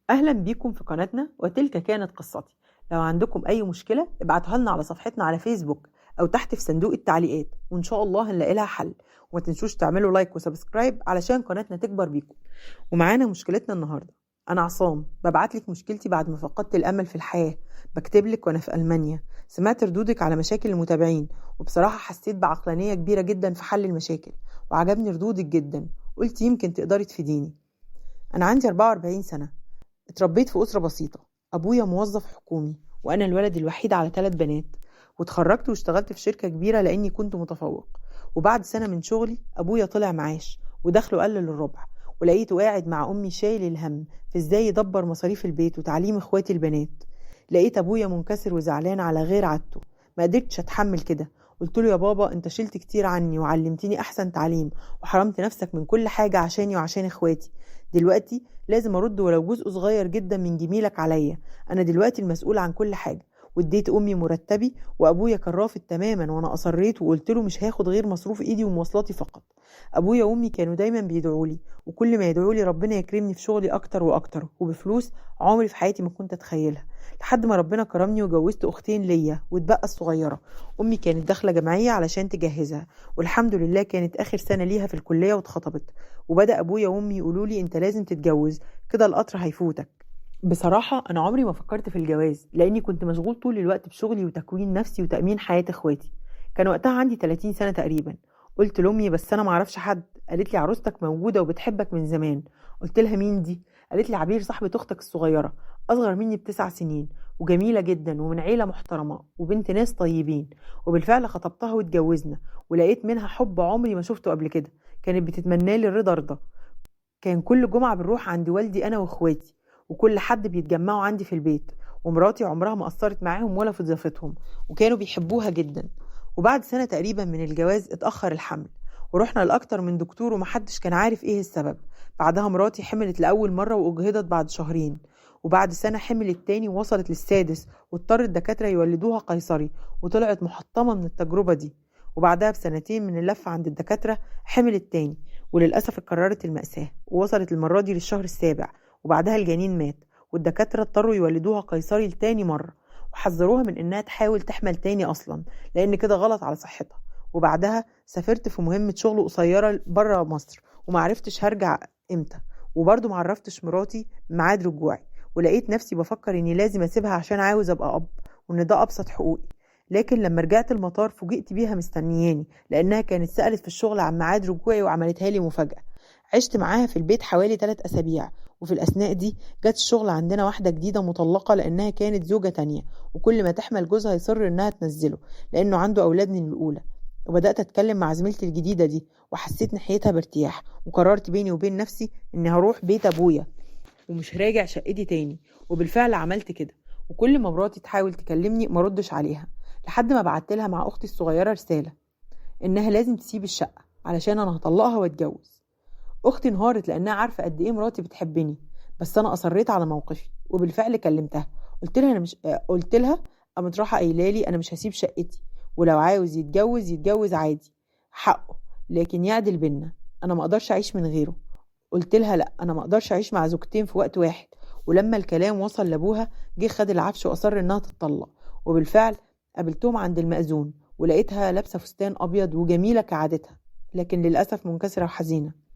أهلا بيكم في قناتنا وتلك كانت قصتي. لو عندكم أي مشكلة ابعتوها لنا على صفحتنا على فيسبوك أو تحت في صندوق التعليقات وإن شاء الله هنلاقي لها حل. وما تنسوش تعملوا لايك وسبسكرايب علشان قناتنا تكبر بيكم. ومعانا مشكلتنا النهاردة. أنا عصام ببعتلك مشكلتي بعد ما فقدت الأمل في الحياة. بكتبلك وأنا في ألمانيا. سمعت ردودك على مشاكل المتابعين وبصراحة حسيت بعقلانية كبيرة جدا في حل المشاكل وعجبني ردودك جدا. قلت يمكن تقدري تفيديني. أنا عندي 44 سنة. اتربيت في أسرة بسيطة. أبويا موظف حكومي وأنا الولد الوحيد على 3 بنات. واتخرجت واشتغلت في شركة كبيرة لأني كنت متفوق. وبعد سنة من شغلي أبويا طلع معاش ودخله قل للربع. ولقيته قاعد مع أمي شايل الهم في إزاي يدبر مصاريف البيت وتعليم إخواتي البنات. لقيت أبويا منكسر وزعلان على غير عادته. ما قدرتش أتحمل كده. قلت له يا بابا أنت شلت كتير عني وعلمتني أحسن تعليم وحرمت نفسك من كل حاجة عشاني وعشان إخواتي. دلوقتي لازم أرد ولو جزء صغير جدا من جميلك عليا. أنا دلوقتي المسؤول عن كل حاجة. واديت أمي مرتبي وأبويا كان رافض تماما وأنا أصريت وقلت له مش هاخد غير مصروف إيدي ومواصلاتي فقط. أبويا وأمي كانوا دايما بيدعولي وكل ما يدعولي ربنا يكرمني في شغلي أكتر وأكتر وبفلوس عمري في حياتي ما كنت أتخيلها. لحد ما ربنا كرمني وجوزت أختين ليا واتبقى الصغيرة. أمي كانت داخلة جمعية علشان تجهزها والحمد لله كانت آخر سنة ليها في الكلية واتخطبت. وبدأ أبويا وأمي يقولولي أنت لازم تتجوز كده القطر هيفوتك. بصراحة أنا عمري ما فكرت في الجواز لأني كنت مشغول طول الوقت بشغلي وتكوين نفسي وتأمين حياة إخواتي. كان وقتها عندي 30 سنة تقريبا. قلت لأمي بس أنا معرفش حد. قالت لي عروستك موجودة وبتحبك من زمان. قلت لها مين دي؟ قالت لي عبير صاحبة أختك الصغيرة. أصغر مني ب9 سنين وجميلة جدا ومن عيلة محترمة وبنت ناس طيبين. وبالفعل خطبتها واتجوزنا ولقيت منها حب عمري ما شفته قبل كده. كانت بتتمنى لي الرضا رضا. كان كل جمعة بنروح عند والدي أنا وإخواتي وكل حد بيتجمعوا عندي في البيت. ومراتي عمرها ما قصرت معاهم ولا في ضيافتهم وكانوا بيحبوها جدا. وبعد سنة تقريبا من الجواز اتأخر الحمل ورحنا لأكتر من دكتور ومحدش كان عارف ايه السبب. بعدها مراتي حملت لأول مرة وأجهضت بعد شهرين. وبعد سنة حملت تاني ووصلت للسادس واضطر الدكاترة يولدوها قيصري وطلعت محطمة من التجربة دي. وبعدها بسنتين من اللفة عند الدكاترة حملت تاني وللأسف اتكررت المأساة ووصلت المرة دي للشهر السابع. وبعدها الجنين مات والدكاترة اضطروا يولدوها قيصري لتاني مرة وحذروها من انها تحاول تحمل تاني اصلا لان كده غلط على صحتها. وبعدها سافرت في مهمة شغل قصيرة برا مصر ومعرفتش هرجع امتى. وبرضه معرفتش مراتي ميعاد رجوعي ولقيت نفسي بفكر اني لازم اسيبها عشان عاوز ابقى اب وان ده ابسط حقوقي. لكن لما رجعت المطار فوجئت بيها مستنياني لانها كانت سألت في الشغل عن ميعاد رجوعي وعملتها لي مفاجأة. عشت معاها في البيت حوالي 3 أسابيع. وفي الأثناء دي جت الشغل عندنا واحدة جديدة مطلقة لأنها كانت زوجة تانية وكل ما تحمل جوزها يصر إنها تنزله لأنه عنده أولاد من الأولى. وبدأت أتكلم مع زميلتي الجديدة دي وحسيت ناحيتها بارتياح وقررت بيني وبين نفسي إني هروح بيت أبويا ومش راجع شقتي تاني. وبالفعل عملت كده. وكل ما مراتي تحاول تكلمني ما ردش عليها لحد ما بعت لها مع أختي الصغيرة رسالة إنها لازم تسيب الشقة علشان أنا هطلقها واتجوز. اختي انهارت لانها عارفه قد ايه مراتي بتحبني. بس انا اصريت على موقفي وبالفعل كلمتها. قلت لها قامت راحه قايله لي انا مش هسيب شقتي ولو عاوز يتجوز يتجوز عادي حقه لكن يعدل بينا. انا ما اقدرش اعيش من غيره. قلت لها لا انا ما اقدرش اعيش مع زوجتين في وقت واحد. ولما الكلام وصل لابوها جه خد العفش واصر انها تتطلق. وبالفعل قابلتهم عند المأذون ولقيتها لابسه فستان ابيض وجميله كعادتها لكن للاسف منكسره وحزينه.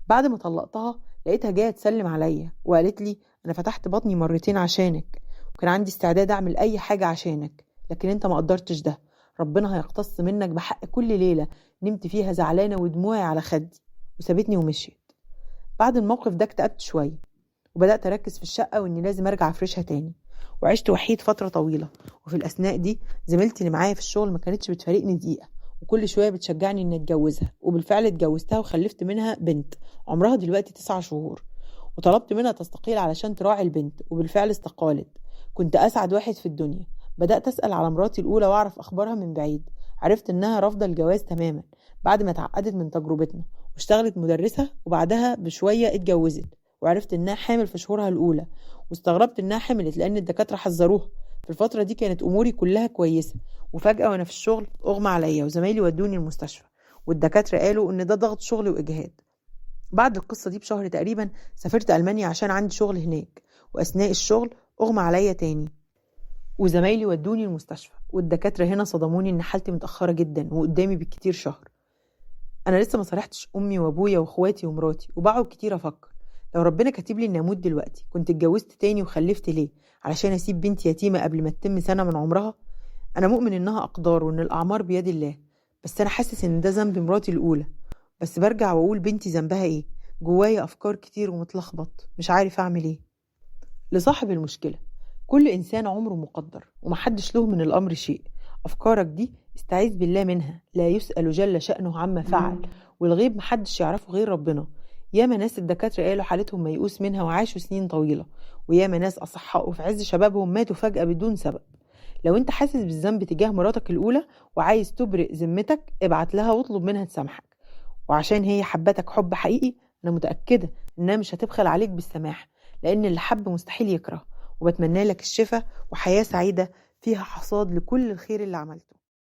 بعد ما طلقتها لقيتها جايه تسلم عليا وقالت لي انا فتحت بطني مرتين عشانك وكان عندي استعداد اعمل اي حاجه عشانك لكن انت ما قدرتش ده. ربنا هيقتص منك بحق كل ليله نمت فيها زعلانه ودموعي على خدي. وسابتني ومشيت. بعد الموقف ده اكتئبت شويه وبدات اركز في الشقه واني لازم ارجع افرشها تاني. وعشت وحيد فتره طويله. وفي الاثناء دي زميلتي اللي معايا في الشغل ما كانتش بتفارقني دقيقه وكل شويه بتشجعني اني اتجوزها. وبالفعل اتجوزتها وخلفت منها بنت عمرها دلوقتي 9 شهور. وطلبت منها تستقيل علشان تراعي البنت وبالفعل استقالت. كنت اسعد واحد في الدنيا. بدأت اسأل على مراتي الاولى واعرف اخبارها من بعيد. عرفت انها رافضه الجواز تماما بعد ما اتعقدت من تجربتنا واشتغلت مدرسه وبعدها بشويه اتجوزت. وعرفت انها حامل في شهورها الاولى واستغربت انها حملت لان الدكاتره حذروها. في الفتره دي كانت اموري كلها كويسه وفجاه وانا في الشغل اغمى عليا وزمايلي ودوني المستشفى والدكاتره قالوا ان ده ضغط شغل واجهاد. بعد القصه دي بشهر تقريبا سافرت المانيا عشان عندي شغل هناك وأثناء الشغل أغمى عليا تاني، وزمايلي ودوني المستشفى، والدكاترة هنا صدموني إن حالتي متأخرة جدا وقدامي بالكتير شهر. أنا لسه ما صرحتش أمي وأبويا وأخواتي ومراتي، وبقعد كتير أفكر لو ربنا كاتب لي إني أموت دلوقتي كنت اتجوزت تاني وخلفت ليه؟ علشان أسيب بنتي يتيمة قبل ما تتم سنة من عمرها؟ أنا مؤمن إنها أقدار وإن الأعمار بيد الله، بس أنا حاسس إن ده ذنب مراتي الأولى. بس برجع وأقول بنتي ذنبها إيه؟ جوايا أفكار كتير ومتلخبط، مش عارف أعمل إيه. لصاحب المشكلة: كل إنسان عمره مقدر ومحدش له من الأمر شيء. أفكارك دي استعيذ بالله منها، لا يسأل جل شأنه عما فعل، والغيب محدش يعرفه غير ربنا. ياما ناس الدكاترة قالوا حالتهم ميؤوس منها وعاشوا سنين طويلة، وياما ناس أصحاء وفي عز شبابهم ماتوا فجأة بدون سبب. لو انت حاسس بالذنب تجاه مراتك الأولى وعايز تبرئ ذمتك، ابعت لها واطلب منها تسامحك، وعشان هي حبتك حب حقيقي أنا متأكدة إنها مش هتبخل عليك بالسماح، لأن اللي حب مستحيل يكره. وبتمنى لك الشفاء وحياة سعيدة فيها حصاد لكل الخير اللي عملته.